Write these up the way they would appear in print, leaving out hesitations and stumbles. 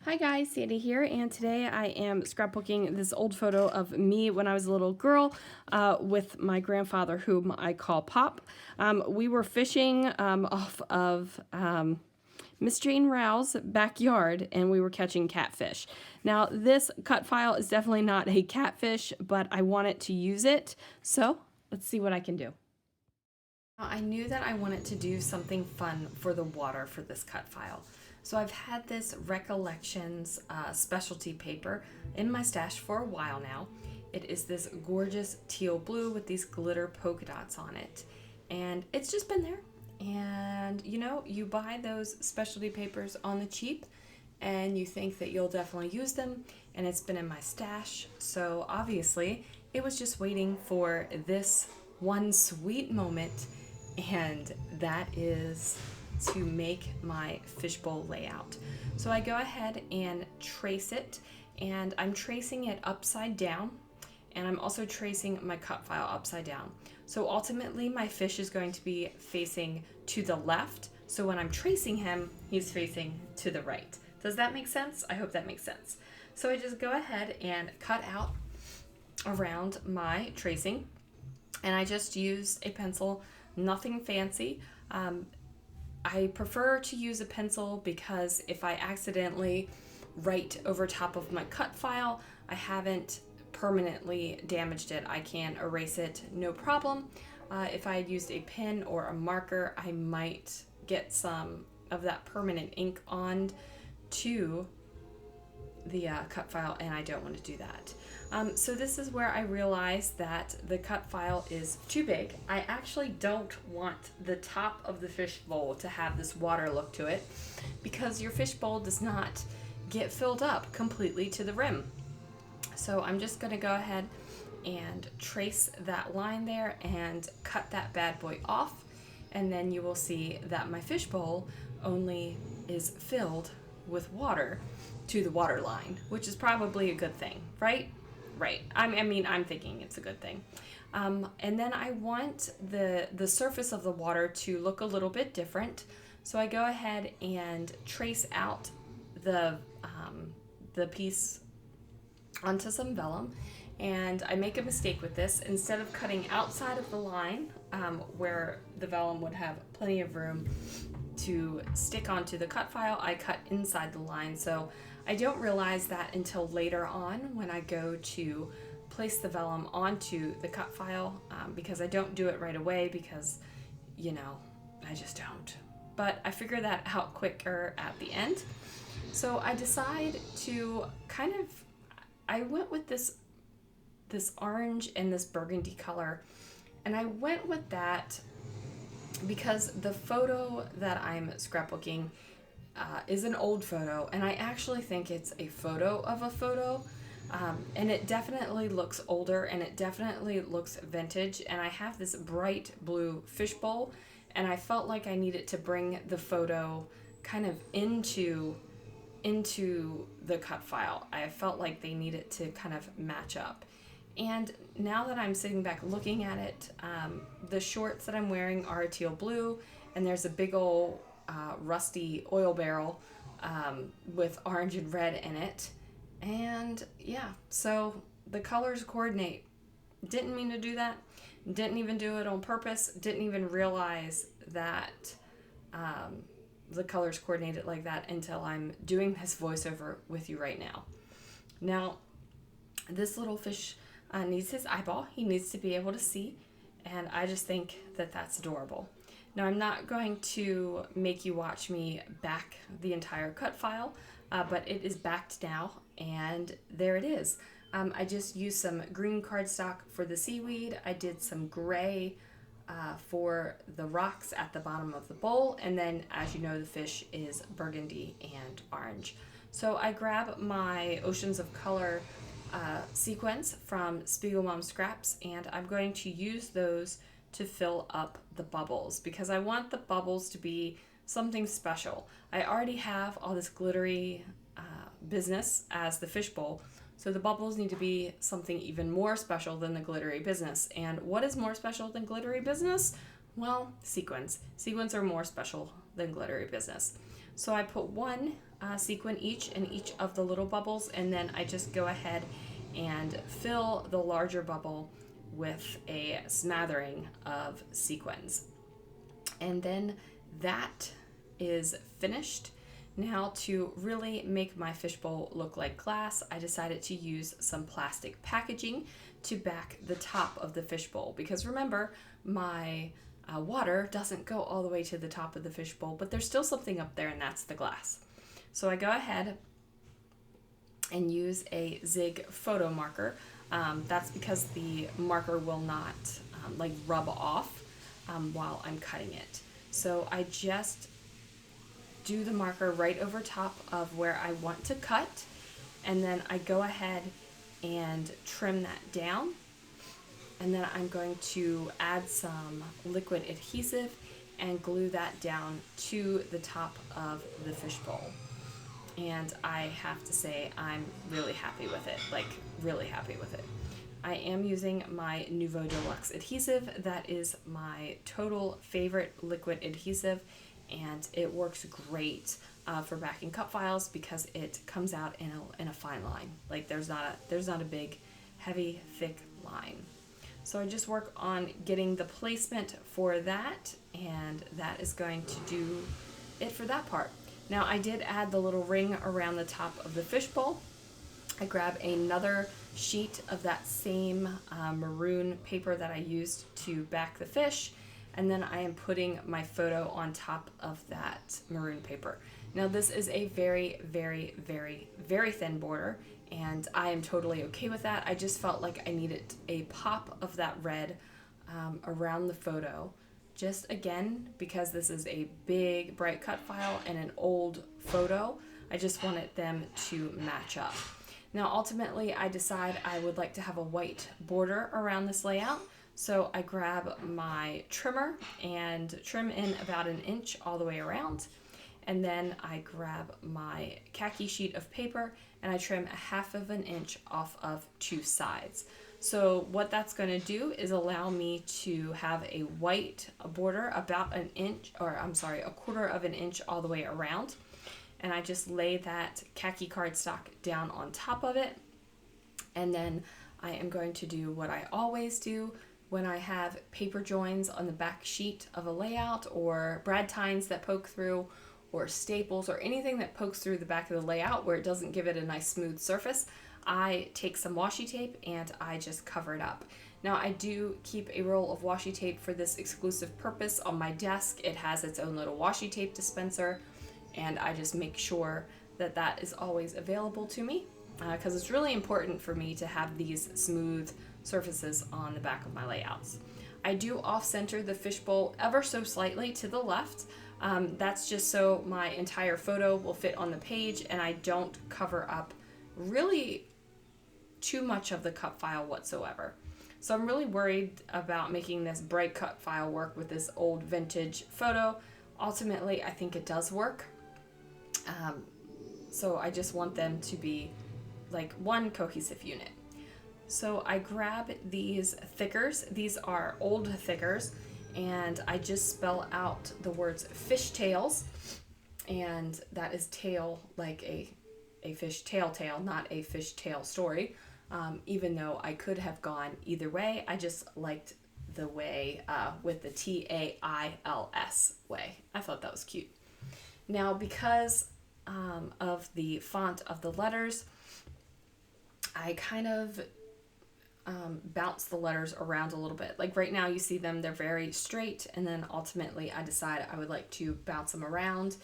Hi guys, Sandy here, and today I am scrapbooking this old photo of me when I was a little girl with my grandfather, whom I call Pop. We were fishing off of Miss Jane Rowe's backyard, and we were catching catfish. Now, this cut file is definitely not a catfish, but I wanted to use it, so let's see what I can do. I knew that I wanted to do something fun for the water for this cut file. So I've had this Recollections specialty paper in my stash for a while now. It is this gorgeous teal blue with these glitter polka dots on it. And it's just been there. And you know, you buy those specialty papers on the cheap and you think that you'll definitely use them, and it's been in my stash. So obviously it was just waiting for this one sweet moment, and that is to make my fishbowl layout. So I go ahead and trace it, and I'm tracing it upside down, and I'm also tracing my cut file upside down. So ultimately my fish is going to be facing to the left, so when I'm tracing him, he's facing to the right. Does that make sense? I hope that makes sense. So I just go ahead and cut out around my tracing, and I just use a pencil, nothing fancy. I prefer to use a pencil because if I accidentally write over top of my cut file, I haven't permanently damaged it. I can erase it, no problem. If I had used a pen or a marker, I might get some of that permanent ink on to the cut file, and I don't want to do that. So this is where I realized that the cut file is too big. I actually don't want the top of the fishbowl to have this water look to it, because your fishbowl does not get filled up completely to the rim. So I'm just going to go ahead and trace that line there and cut that bad boy off, and then you will see that my fishbowl only is filled with water to the water line, which is probably a good thing, right? Right. I'm thinking it's a good thing. And then I want the surface of the water to look a little bit different. So I go ahead and trace out the piece onto some vellum. And I make a mistake with this. Instead of cutting outside of the line, where the vellum would have plenty of room to stick onto the cut file, I cut inside the line. So I don't realize that until later on when I go to place the vellum onto the cut file, because I don't do it right away because, you know, I just don't. But I figure that out quicker at the end. So I decide to I went with this orange and this burgundy color, and I went with that because the photo that I'm scrapbooking is an old photo, and I actually think it's a photo of a photo, and it definitely looks older and it definitely looks vintage, and I have this bright blue fishbowl, and I felt like I needed to bring the photo kind of into the cut file. I felt like they needed to kind of match up. And now that I'm sitting back looking at it, the shorts that I'm wearing are a teal blue, and there's a big old rusty oil barrel with orange and red in it. And yeah, so the colors coordinate. Didn't mean to do that. Didn't even do it on purpose. Didn't even realize that the colors coordinated like that until I'm doing this voiceover with you right now. Now, this little fish needs his eyeball. He needs to be able to see, and I just think that that's adorable. Now, I'm not going to make you watch me back the entire cut file, but it is backed now, and there it is. I just used some green cardstock for the seaweed. I did some gray for the rocks at the bottom of the bowl, and then, as you know, the fish is burgundy and orange. So I grab my Oceans of Color sequence from Spiegelmom Scraps, and I'm going to use those to fill up the bubbles because I want the bubbles to be something special. I already have all this glittery business as the fishbowl, so the bubbles need to be something even more special than the glittery business. And what is more special than glittery business? Well, sequins. Sequins are more special than glittery business. So I put one sequin each in each of the little bubbles, and then I just go ahead and fill the larger bubble with a smattering of sequins. And then that is finished. Now, to really make my fishbowl look like glass, I decided to use some plastic packaging to back the top of the fishbowl, because remember, my water doesn't go all the way to the top of the fishbowl, but there's still something up there, and that's the glass. So I go ahead and use a Zig photo marker. That's because the marker will not like rub off while I'm cutting it. So I just do the marker right over top of where I want to cut, and then I go ahead and trim that down, and then I'm going to add some liquid adhesive and glue that down to the top of the fishbowl. And I have to say, I'm really happy with it, like really happy with it. I am using my Nouveau Deluxe adhesive. That is my total favorite liquid adhesive, and it works great for backing cut files because it comes out in a fine line. Like there's not a big, heavy, thick line. So I just work on getting the placement for that, and that is going to do it for that part. Now I did add the little ring around the top of the fishbowl. I grab another sheet of that same maroon paper that I used to back the fish, and then I am putting my photo on top of that maroon paper. Now this is a very, very, very, very thin border, and I am totally okay with that. I just felt like I needed a pop of that red around the photo. Just again, because this is a big bright cut file and an old photo, I just wanted them to match up. Now ultimately I decide I would like to have a white border around this layout, so I grab my trimmer and trim in about 1 inch all the way around, and then I grab my khaki sheet of paper and I trim 1/2 inch off of 2 sides. So what that's going to do is allow me to have a white border about 1 inch, or I'm sorry, 1/4 inch all the way around. And I just lay that khaki cardstock down on top of it. And then I am going to do what I always do when I have paper joins on the back sheet of a layout, or brad tines that poke through, or staples, or anything that pokes through the back of the layout where it doesn't give it a nice smooth surface. I take some washi tape and I just cover it up. Now I do keep a roll of washi tape for this exclusive purpose on my desk. It has its own little washi tape dispenser, and I just make sure that that is always available to me because it's really important for me to have these smooth surfaces on the back of my layouts. I do off-center the fishbowl ever so slightly to the left. That's just so my entire photo will fit on the page and I don't cover up really too much of the cut file whatsoever. So I'm really worried about making this bright cut file work with this old vintage photo. Ultimately, I think it does work. So I just want them to be like one cohesive unit. So I grab these thickers. These are old thickers, and I just spell out the words fishtails, and that is tail like a fish tail, not a fishtail story. Even though I could have gone either way, I just liked the way with the TAILS way. I thought that was cute. Now, because of the font of the letters, I kind of bounce the letters around a little bit. Like right now you see them, they're very straight, and then ultimately I decide I would like to bounce them around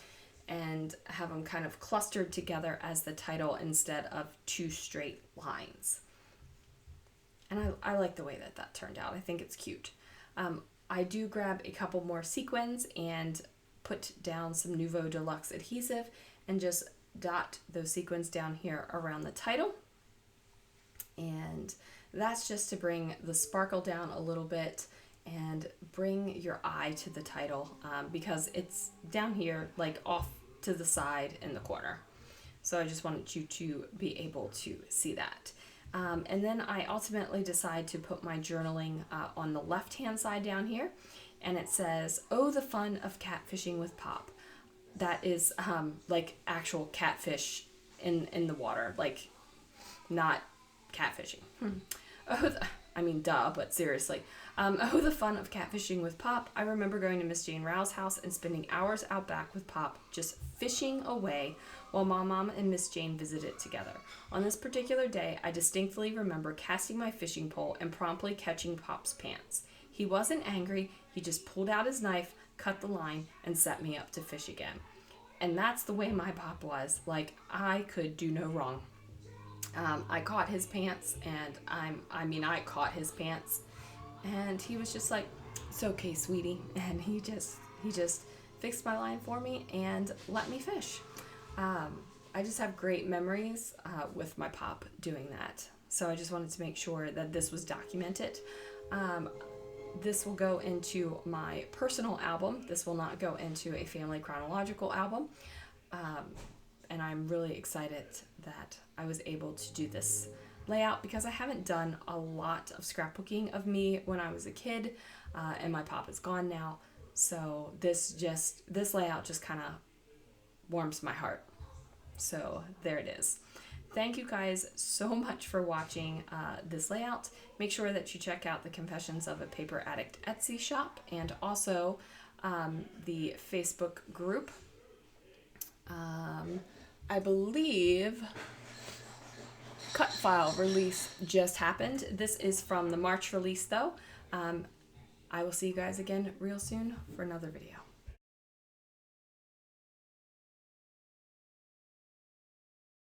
and have them kind of clustered together as the title instead of 2 straight lines. And I like the way that that turned out. I think it's cute. I do grab a couple more sequins and put down some Nouveau Deluxe adhesive and just dot those sequins down here around the title. And that's just to bring the sparkle down a little bit and bring your eye to the title because it's down here like off to the side in the corner. So I just wanted you to be able to see that. And then I ultimately decide to put my journaling on the left hand side down here, and it says, "Oh, the fun of catfishing with Pop." that is like actual catfish in the water, like not catfishing. I mean, duh, but seriously. The fun of catfishing with Pop. I remember going to Miss Jane Rouse' house and spending hours out back with Pop, just fishing away while my mom and Miss Jane visited together. On this particular day, I distinctly remember casting my fishing pole and promptly catching Pop's pants. He wasn't angry, he just pulled out his knife, cut the line, and set me up to fish again. And that's the way my Pop was. Like, I could do no wrong. I caught his pants, and I caught his pants, and he was just like, "It's okay, sweetie," and he just fixed my line for me and let me fish. I just have great memories with my Pop doing that, so I just wanted to make sure that this was documented. This will go into my personal album. This will not go into a family chronological album. And I'm really excited that I was able to do this layout because I haven't done a lot of scrapbooking of me when I was a kid, and my Pop is gone now. So this layout just kind of warms my heart. So there it is. Thank you guys so much for watching this layout. Make sure that you check out the Confessions of a Paper Addict Etsy shop and also the Facebook group. I believe cut file release just happened. This is from the March release though. I will see you guys again real soon for another video.